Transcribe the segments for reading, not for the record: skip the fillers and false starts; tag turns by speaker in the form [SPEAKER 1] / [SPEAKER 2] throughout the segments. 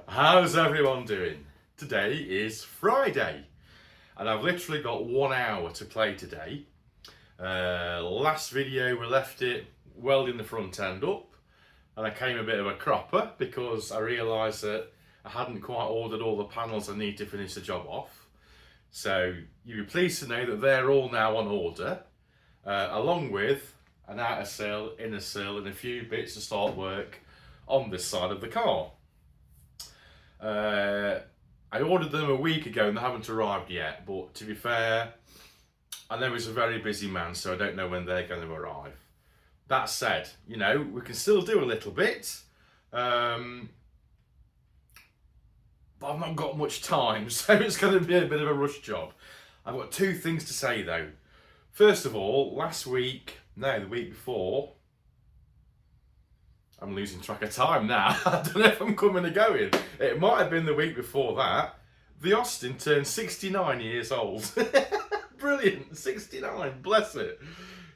[SPEAKER 1] How's everyone doing? Today is Friday and I've literally got 1 hour to play today. Last video we left it welding the front end up and I came a bit of a cropper because I realised that I hadn't quite ordered all the panels I need to finish the job off. So you'll be pleased to know that they're all now on order, along with an outer sill, inner sill and a few bits to start work on this side of the car. I ordered them a week ago and they haven't arrived yet, but to be fair, I know it's a very busy man, so I don't know when they're going to arrive. That said, you know, we can still do a little bit, but I've not got much time, so it's going to be a bit of a rush job. I've got two things to say though. First of all, the week before, I'm losing track of time now. I don't know if I'm coming or going. It might have been the week before that. The Austin turned 69 years old. Brilliant, 69, bless it.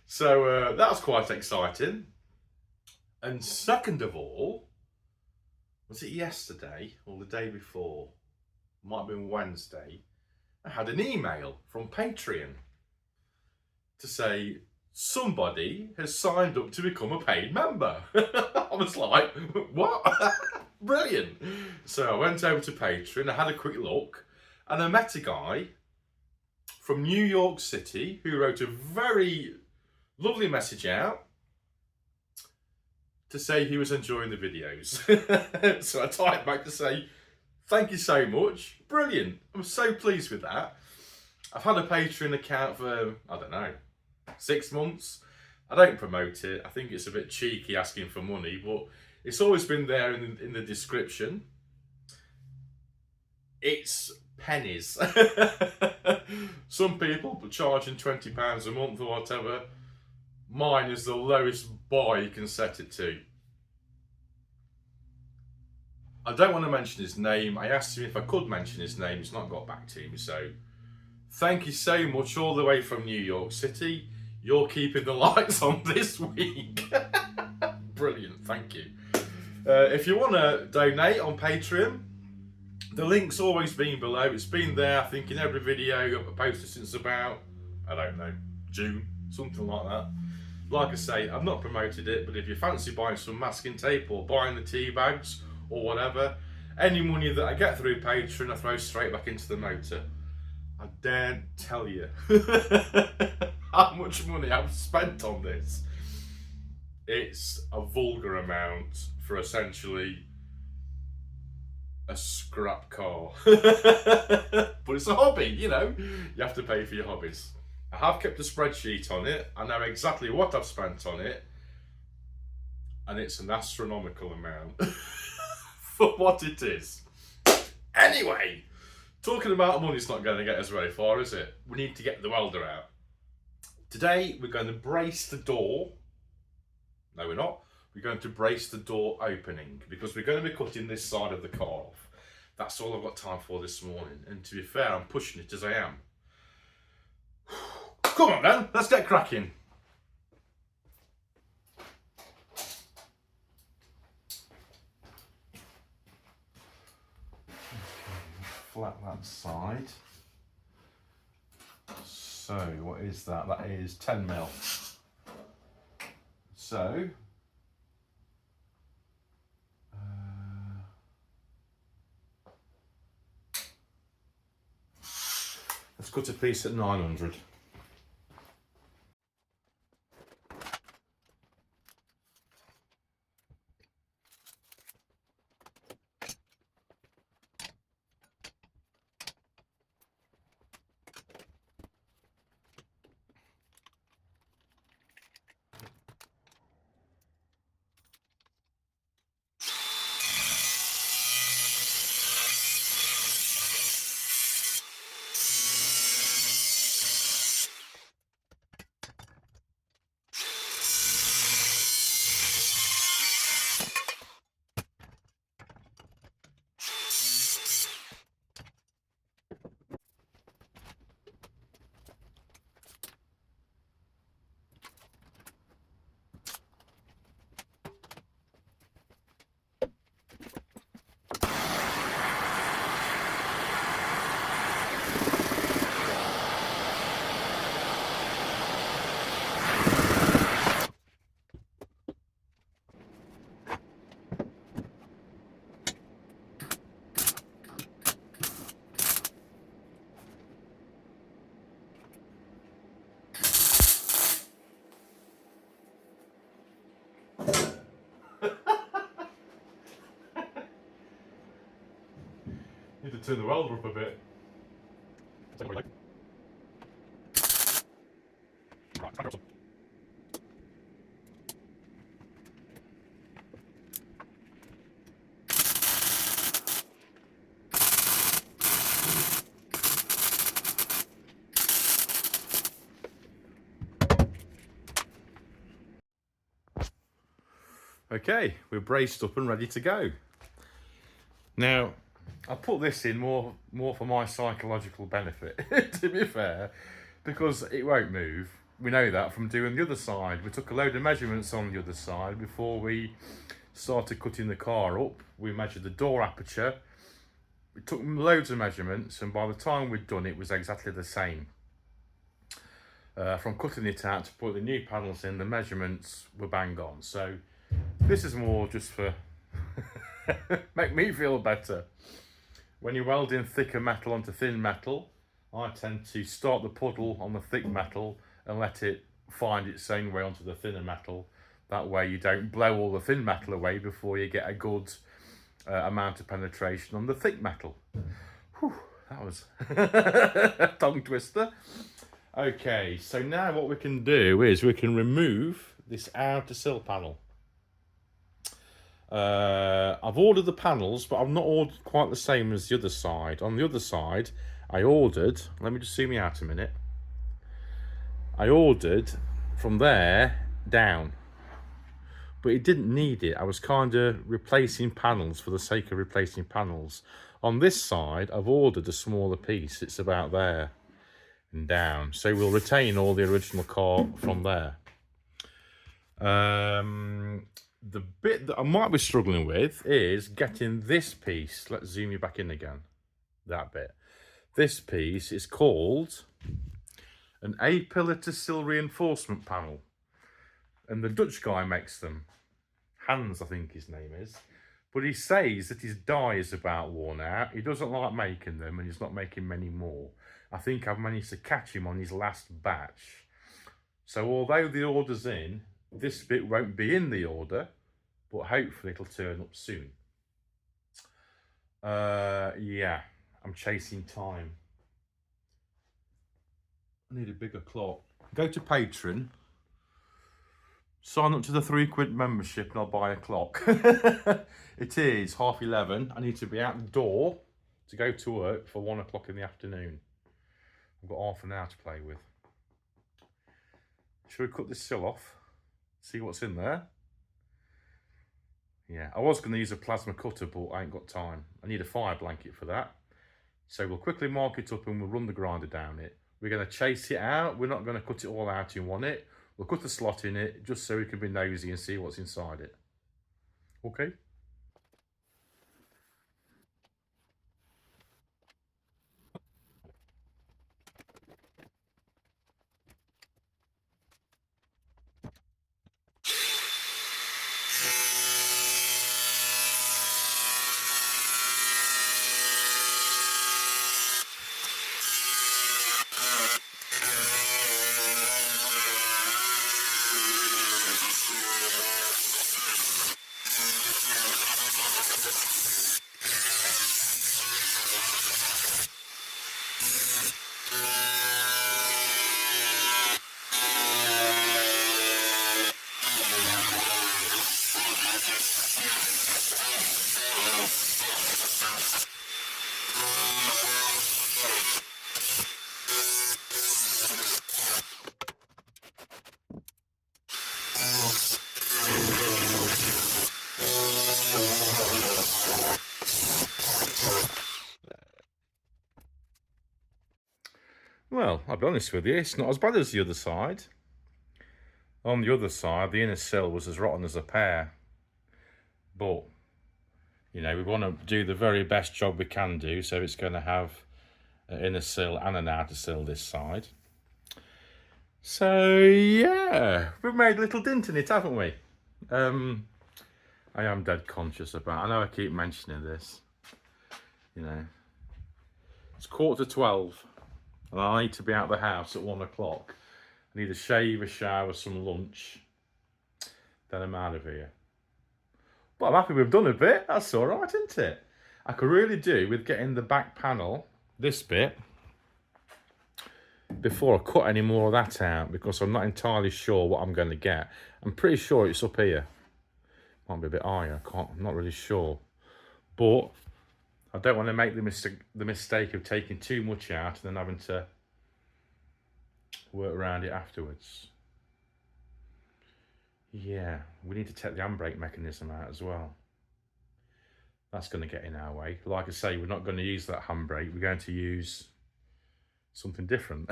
[SPEAKER 1] So that's quite exciting. And second of all, was it yesterday or the day before? Might have been Wednesday. I had an email from Patreon to say somebody has signed up to become a paid member. I was like, what? Brilliant. So I went over to Patreon, I had a quick look, and I met a guy from New York City who wrote a very lovely message out to say he was enjoying the videos. So I typed back to say, thank you so much. Brilliant. I'm so pleased with that. I've had a Patreon account for, I don't know, 6 months. I don't promote it. I think it's a bit cheeky asking for money, but it's always been there in the description. It's pennies. Some people are charging £20 a month or whatever. Mine is the lowest buy you can set it to. I don't want to mention his name. I asked him if I could mention his name. He's not got back to me. So thank you so much all the way from New York City. You're keeping the lights on this week. Brilliant, thank you. If you want to donate on Patreon, the link's always been below. It's been there, I think, in every video I've posted since about, I don't know, June, something like that. Like I say, I've not promoted it, but if you fancy buying some masking tape or buying the tea bags or whatever, any money that I get through Patreon I throw straight back into the motor. I daren't tell you how much money I've spent on this. It's a vulgar amount for essentially a scrap car. But it's a hobby, you know. You have to pay for your hobbies. I have kept a spreadsheet on it. I know exactly what I've spent on it. And it's an astronomical amount for what it is. Anyway, talking about money's not going to get us very far, is it? We need to get the welder out. Today, we're going to brace the door. No, we're not. We're going to brace the door opening because we're going to be cutting this side of the car off. That's all I've got time for this morning. And to be fair, I'm pushing it as I am. Come on then, let's get cracking. Flat that side. So what is that? That is 10mm. So let's cut a piece at 900. Need to turn the welder up a bit. Okay, we're braced up and ready to go. Now, I put this in more for my psychological benefit, to be fair, because it won't move. We know that from doing the other side. We took a load of measurements on the other side before we started cutting the car up. We measured the door aperture. We took loads of measurements, and by the time we'd done it, was exactly the same. From cutting it out to put the new panels in, the measurements were bang on. So this is more just for make me feel better. When you're welding thicker metal onto thin metal, I tend to start the puddle on the thick metal and let it find its own way onto the thinner metal. That way you don't blow all the thin metal away before you get a good amount of penetration on the thick metal. Whew, that was a tongue twister. Okay, so now what we can do is we can remove this outer sill panel. I've ordered the panels, but I've not ordered quite the same as the other side. On the other side, I ordered, let me just zoom you out a minute. I ordered from there down, but it didn't need it. I was kind of replacing panels for the sake of replacing panels. On this side, I've ordered a smaller piece. It's about there and down. So we'll retain all the original car from there. The bit that I might be struggling with is getting this piece. Let's zoom you back in again. That bit. This piece is called an A-pillar to sill reinforcement panel. And the Dutch guy makes them. Hans, I think his name is. But he says that his die is about worn out. He doesn't like making them, and he's not making many more. I think I've managed to catch him on his last batch. So although the order's in, this bit won't be in the order, but hopefully it'll turn up soon. Yeah, I'm chasing time. I need a bigger clock. Go to Patreon, sign up to the £3 membership, and I'll buy a clock. It is 11:30. I need to be out the door to go to work for 1 o'clock in the afternoon. I've got half an hour to play with. Should we cut this sill off? See what's in there? Yeah, I was going to use a plasma cutter, but I ain't got time. I need a fire blanket for that. So we'll quickly mark it up and we'll run the grinder down it. We're going to chase it out. We're not going to cut it all out in one hit. We'll cut a slot in it just so we can be nosy and see what's inside it. Okay? Well, I'll be honest with you, it's not as bad as the other side. On the other side, the inner sill was as rotten as a pear. But, you know, we want to do the very best job we can do, so it's going to have an inner sill and an outer sill this side. So, yeah, we've made a little dint in it, haven't we? I am dead conscious about, I know I keep mentioning this, you know. It's 11:45. And I need to be out of the house at 1 o'clock. I need a shave, a shower, some lunch. Then I'm out of here. But I'm happy we've done a bit. That's all right, isn't it? I could really do with getting the back panel, this bit, before I cut any more of that out, because I'm not entirely sure what I'm going to get. I'm pretty sure it's up here. Might be a bit higher, I'm not really sure. But I don't want to make the mistake of taking too much out and then having to work around it afterwards. Yeah, we need to take the handbrake mechanism out as well. That's going to get in our way. Like I say, we're not going to use that handbrake. We're going to use something different.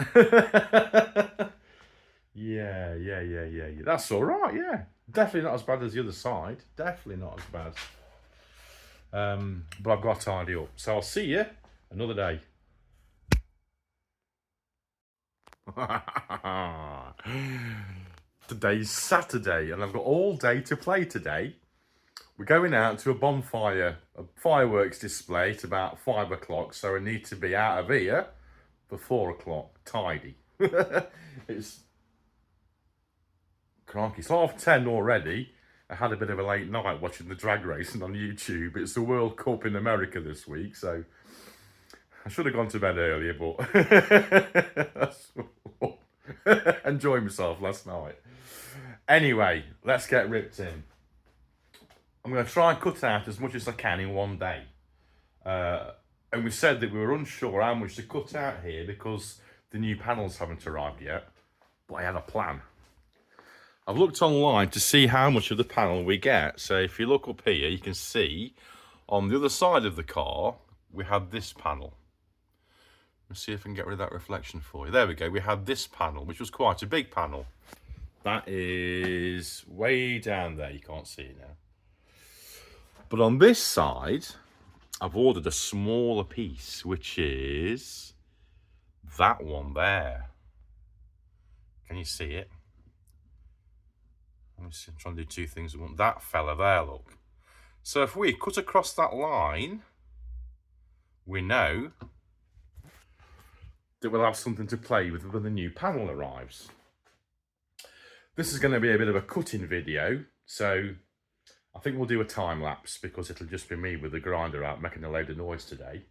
[SPEAKER 1] Yeah. That's all right, yeah. Definitely not as bad as the other side. Definitely not as bad. But I've got to tidy up. So I'll see you another day. Today's Saturday and I've got all day to play today. We're going out to a bonfire, a fireworks display at about 5 o'clock, so I need to be out of here for 4 o'clock, tidy. It's 10:30 already. I had a bit of a late night watching the drag racing on YouTube. It's the World Cup in America this week, so I should have gone to bed earlier, but enjoyed myself last night. Anyway, let's get ripped in. I'm going to try and cut out as much as I can in one day. And we said that we were unsure how much to cut out here because the new panels haven't arrived yet. But I had a plan. I've looked online to see how much of the panel we get. So if you look up here, you can see on the other side of the car, we have this panel. Let's see if I can get rid of that reflection for you. There we go. We had this panel, which was quite a big panel. That is way down there. You can't see it now. But on this side, I've ordered a smaller piece, which is that one there. Can you see it? I'm trying to do two things at once. That fella there, look. So if we cut across that line, we know that we'll have something to play with when the new panel arrives. This is going to be a bit of a cutting video, so I think we'll do a time lapse because it'll just be me with the grinder out making a load of noise today.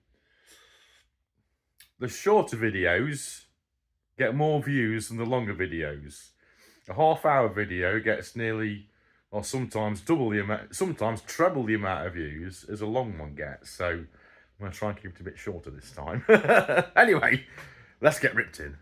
[SPEAKER 1] The shorter videos get more views than the longer videos. A half-hour video gets nearly, or sometimes double the amount, sometimes treble the amount of views as a long one gets. So I'm going to try and keep it a bit shorter this time. Anyway, let's get ripped in.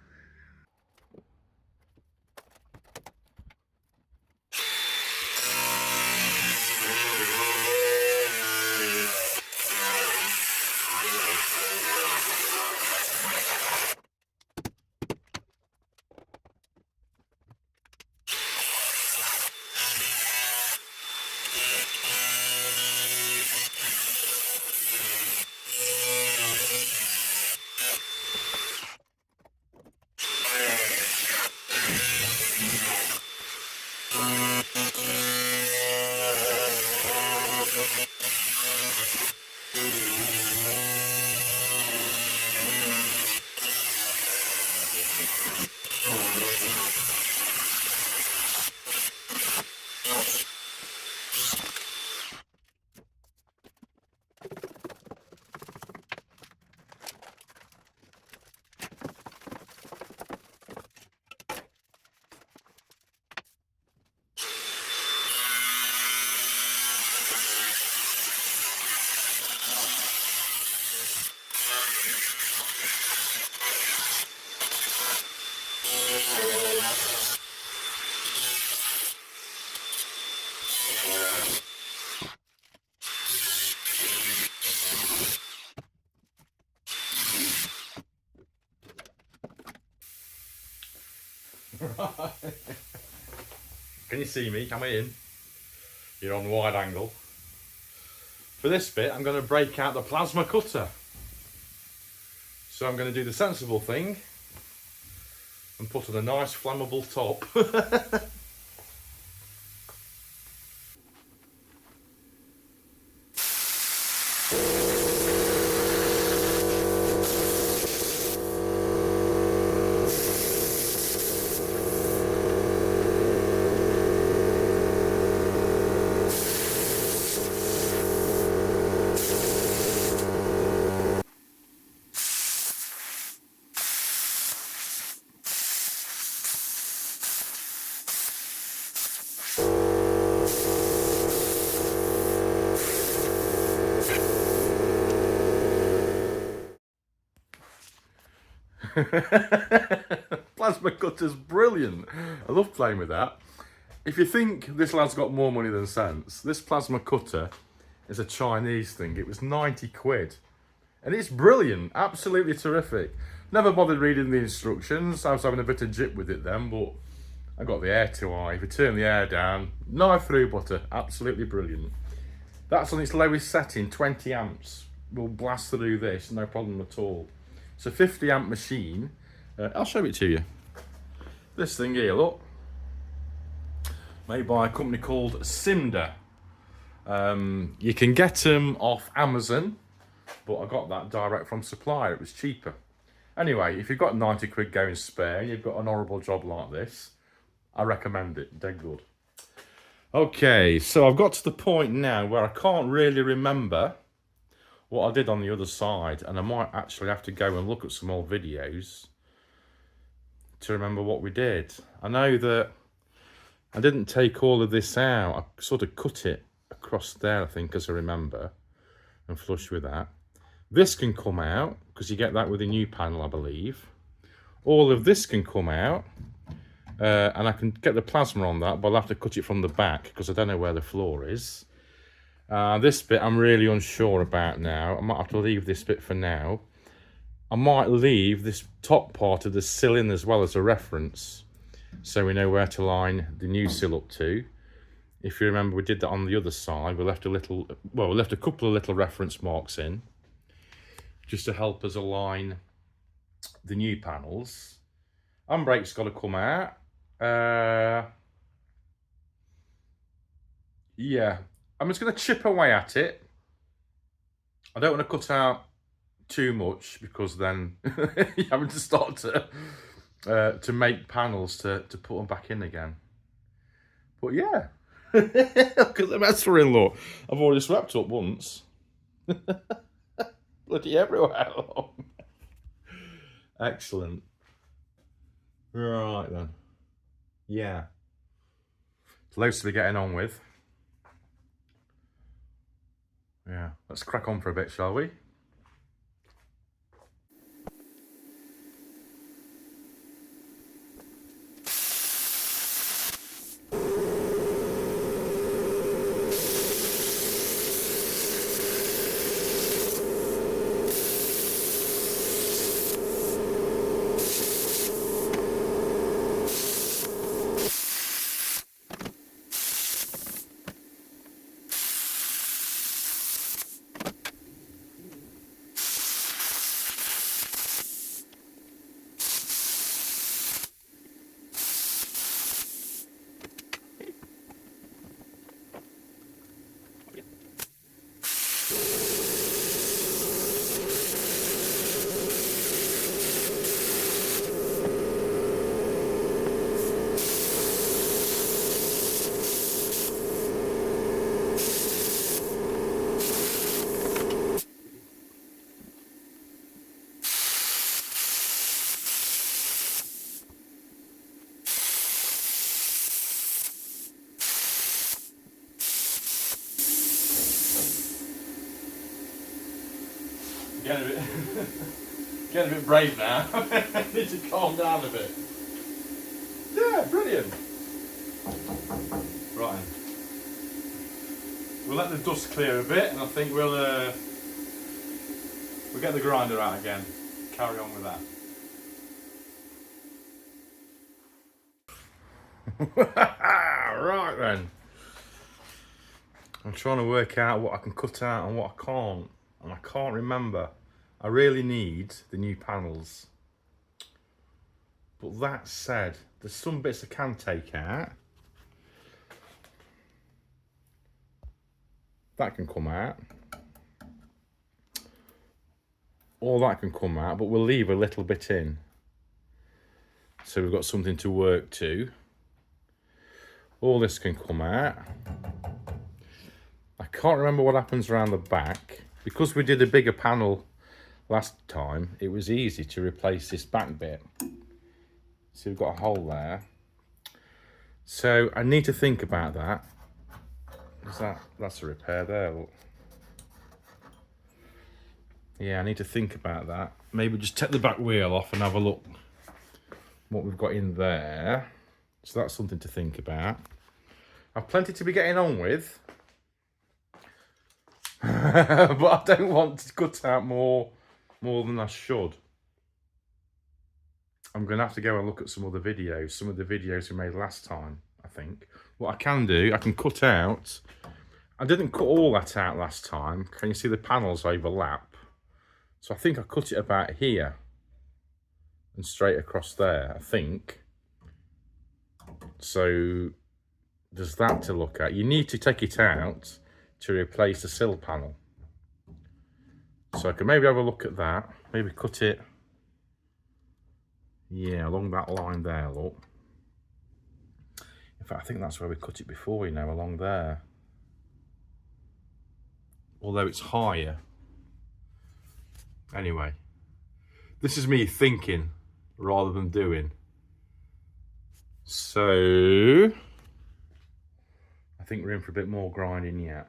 [SPEAKER 1] Can you see me? Am I in? You're on wide angle. For this bit, I'm going to break out the plasma cutter. So I'm going to do the sensible thing and put on a nice flammable top. Plasma cutter's brilliant. I love playing with that. If you think this lad's got more money than sense, this plasma cutter is a Chinese thing. It was 90 quid. And it's brilliant, absolutely terrific. Never bothered reading the instructions. I was having a bit of jip with it then, but I got the air too high. If you turn the air down, knife through butter, absolutely brilliant. That's on its lowest setting, 20 amps. Will blast through this, no problem at all. It's a 50 amp machine. I'll show it to you. This thing here, look. Made by a company called Simda. You can get them off Amazon, but I got that direct from supplier. It was cheaper. Anyway, if you've got 90 quid going spare and you've got an horrible job like this, I recommend it. Dead good. Okay, so I've got to the point now where I can't really remember what I did on the other side, and I might actually have to go and look at some old videos to remember what we did. I know that I didn't take all of this out. I sort of cut it across there, I think, as I remember, and flush with that. This can come out, because you get that with a new panel, I believe. All of this can come out, and I can get the plasma on that, but I'll have to cut it from the back, because I don't know where the floor is. This bit I'm really unsure about now. I might have to leave this bit for now. I might leave this top part of the sill in as well as a reference, so we know where to line the new sill up to. If you remember, we did that on the other side. We left a couple of little reference marks in, just to help us align the new panels. Handbrake's got to come out. Yeah, I'm just going to chip away at it. I don't want to cut out too much, because then you're having to start to make panels to put them back in again. But yeah, look at the mess we're in, look. I've already swept up once. Bloody everywhere. Excellent. Right then. Yeah. It's loads to be getting on with. Yeah, let's crack on for a bit, shall we? Getting a bit brave now. I need to calm down a bit. Yeah, brilliant. Right. We'll let the dust clear a bit, and I think we'll get the grinder out again. Carry on with that. Right then. I'm trying to work out what I can cut out and what I can't. And I can't remember. I really need the new panels. But that said, there's some bits I can take out. That can come out. All that can come out, but we'll leave a little bit in. So we've got something to work to. All this can come out. I can't remember what happens around the back. Because we did a bigger panel last time, it was easy to replace this back bit. So we've got a hole there. So I need to think about that. That's a repair there, look. Yeah, I need to think about that. maybe just take the back wheel off and have a look what we've got in there. So that's something to think about. I've plenty to be getting on with. But I don't want to cut out more than I should. I'm going to have to go and look at some of the videos we made last time, I think. What I can do, I can cut out. I didn't cut all that out last time. Can you see the panels overlap? So I think I cut it about here and straight across there, I think. So there's that to look at. You need to take it out to replace the sill panel. So I can maybe have a look at that. Maybe cut it, yeah, along that line there, look. In fact, I think that's where we cut it before, you know, along there. Although it's higher. Anyway, this is me thinking rather than doing. So I think we're in for a bit more grinding yet.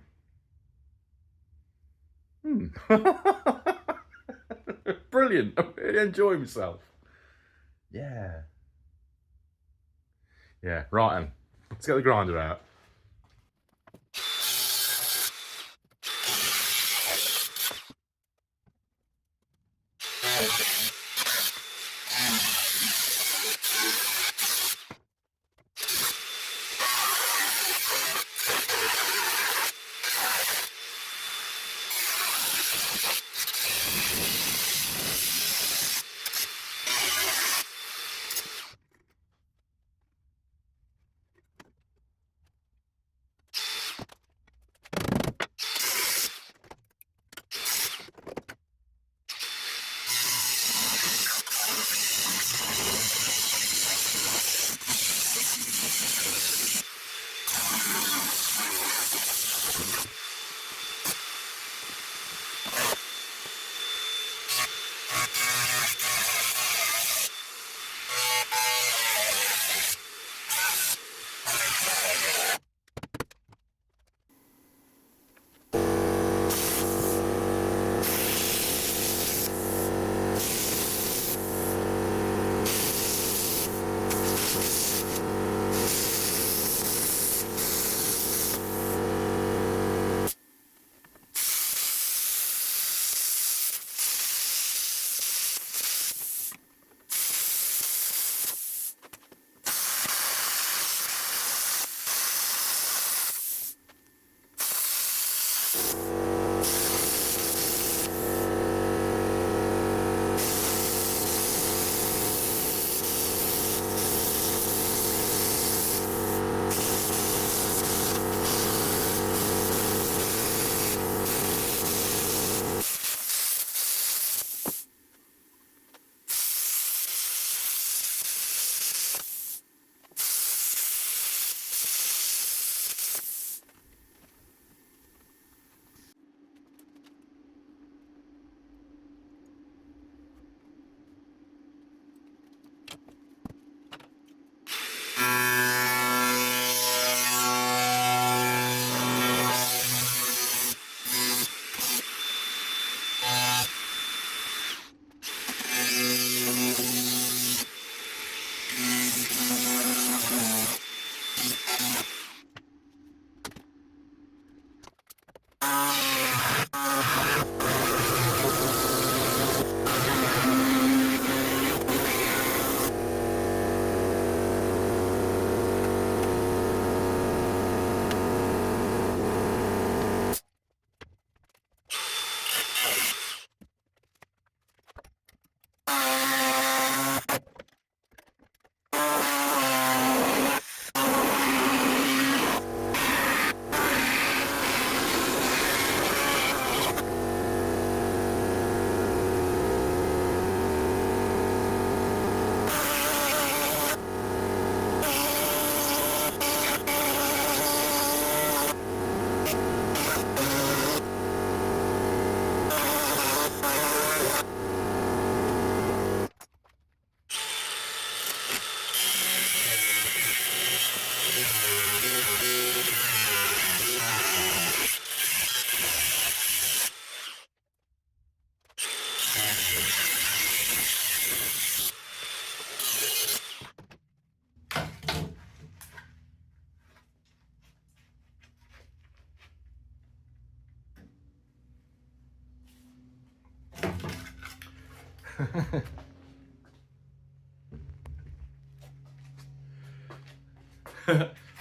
[SPEAKER 1] Brilliant. I'm really enjoying myself. Yeah. Yeah, right then. Let's get the grinder out.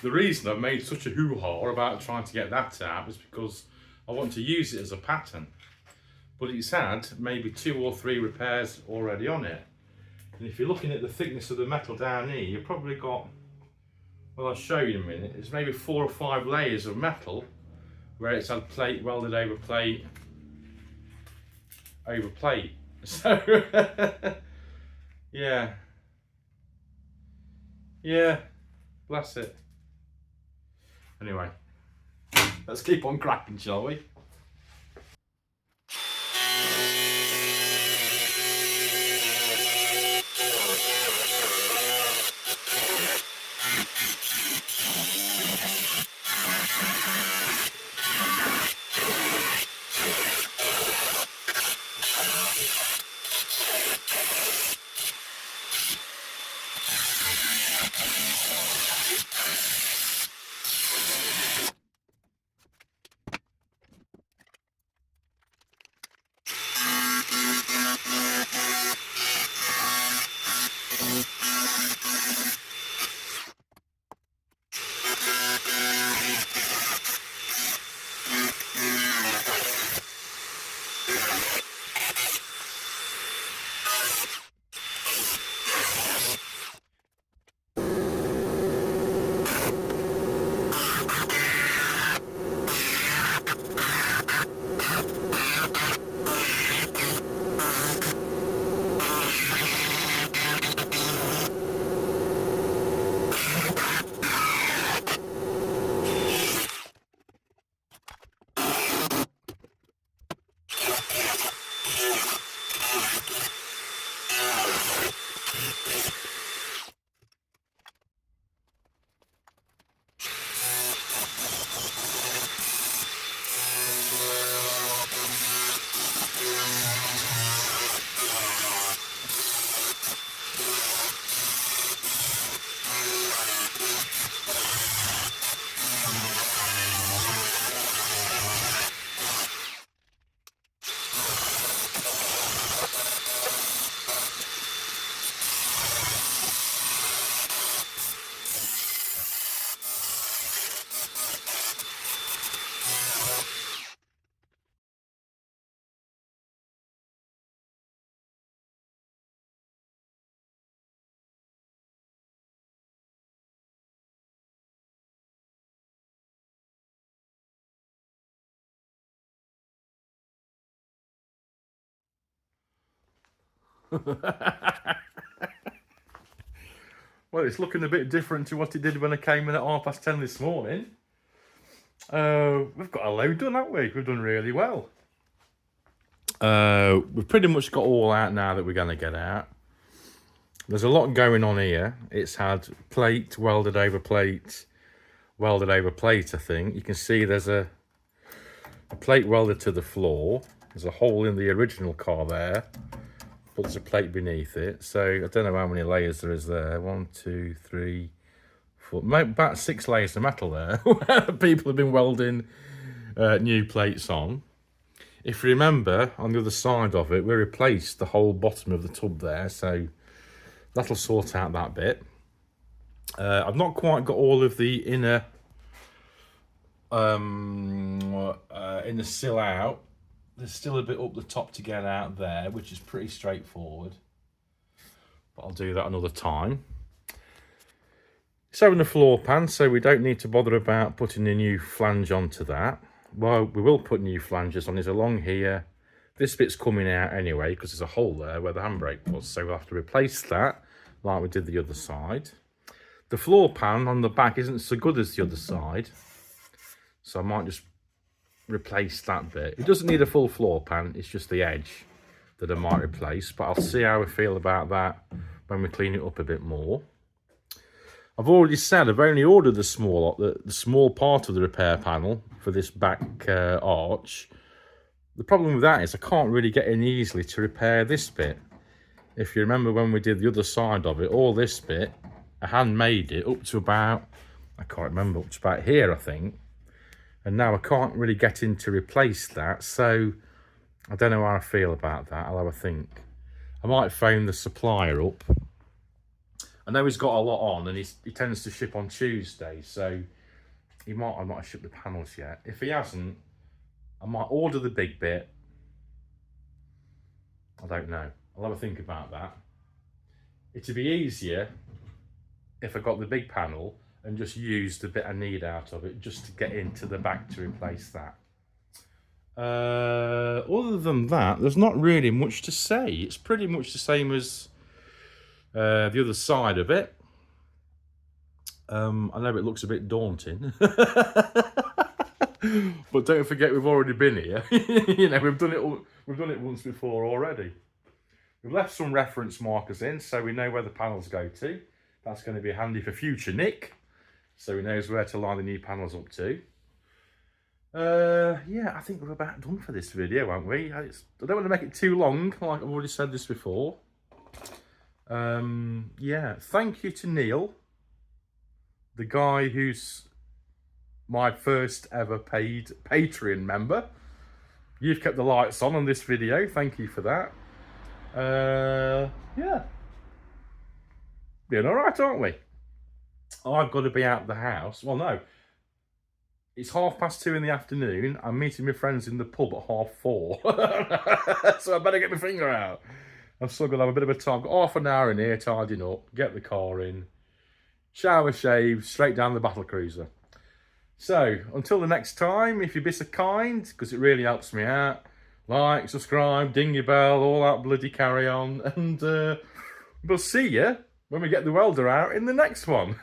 [SPEAKER 1] The reason I've made such a hoo-ha about trying to get that out is because I want to use it as a pattern. But it's had maybe 2 or 3 repairs already on it. And if you're looking at the thickness of the metal down here, you've probably got, well, I'll show you in a minute, it's maybe 4 or 5 layers of metal where it's had plate welded over plate over plate. So, yeah. Yeah, bless it. Anyway, let's keep on cracking, shall we? Well, it's looking a bit different to what it did when I came in at 10:30 this morning. We've got a load done, haven't we? We've done really well. We've pretty much got all out now that we're going to get out. There's a lot going on here. It's had plate welded over plate, welded over plate, I think. You can see there's a plate welded to the floor. There's a hole in the original car there, but there's a plate beneath it. So I don't know how many layers there is there. 1, 2, 3, 4, about 6 layers of metal there. People have been welding new plates on. If you remember, on the other side of it, we replaced the whole bottom of the tub there, so that'll sort out that bit. I've not quite got all of the inner sill out. There's still a bit up the top to get out there, which is pretty straightforward, but I'll do that another time. It's having a floor pan, so we don't need to bother about putting a new flange onto that. Well, we will put new flanges on is along here. This bit's coming out anyway because there's a hole there where the handbrake was, so we'll have to replace that like we did the other side. The floor pan on the back isn't so good as the other side, so I might just replace that bit. It doesn't need a full floor pan, it's just the edge that I might replace, but I'll see how I feel about that when we clean it up a bit more. I've already said I've only ordered the small part of the repair panel for this back arch. The problem with that is I can't really get in easily to repair this bit. If you remember when we did the other side of it, all this bit, I handmade it up to about, I can't remember, up to about here I think. And now I can't really get in to replace that, so I don't know how I feel about that. I'll have a think. I might phone the supplier up. I know he's got a lot on, and he tends to ship on Tuesday, so I might have shipped the panels yet. If he hasn't, I might order the big bit. I don't know. I'll have a think about that. It'd be easier if I got the big panel and just used the bit I need out of it just to get into the back to replace that. Other than that, there's not really much to say. It's pretty much the same as the other side of it. I know it looks a bit daunting, but don't forget we've already been here. You know, we've done it once before already. We've left some reference markers in so we know where the panels go to. That's going to be handy for future Nick, so he knows where to line the new panels up to. Yeah, I think we're about done for this video, aren't we? I don't want to make it too long, like I've already said this before. Yeah, thank you to Neil, the guy who's my first ever paid Patreon member. You've kept the lights on this video, thank you for that. Yeah, doing all right, aren't we? I've got to be out of the house. Well, no, it's 2:30 in the afternoon. I'm meeting my friends in the pub at 4:30. So I better get my finger out. I've still got to have a bit of a time. Got half an hour in here tidying up, get the car in, shower, shave, straight down the battle cruiser. So until the next time, if you'd be so kind, because it really helps me out, like, subscribe, ding your bell, all that bloody carry on, and we'll see you when we get the welder out in the next one.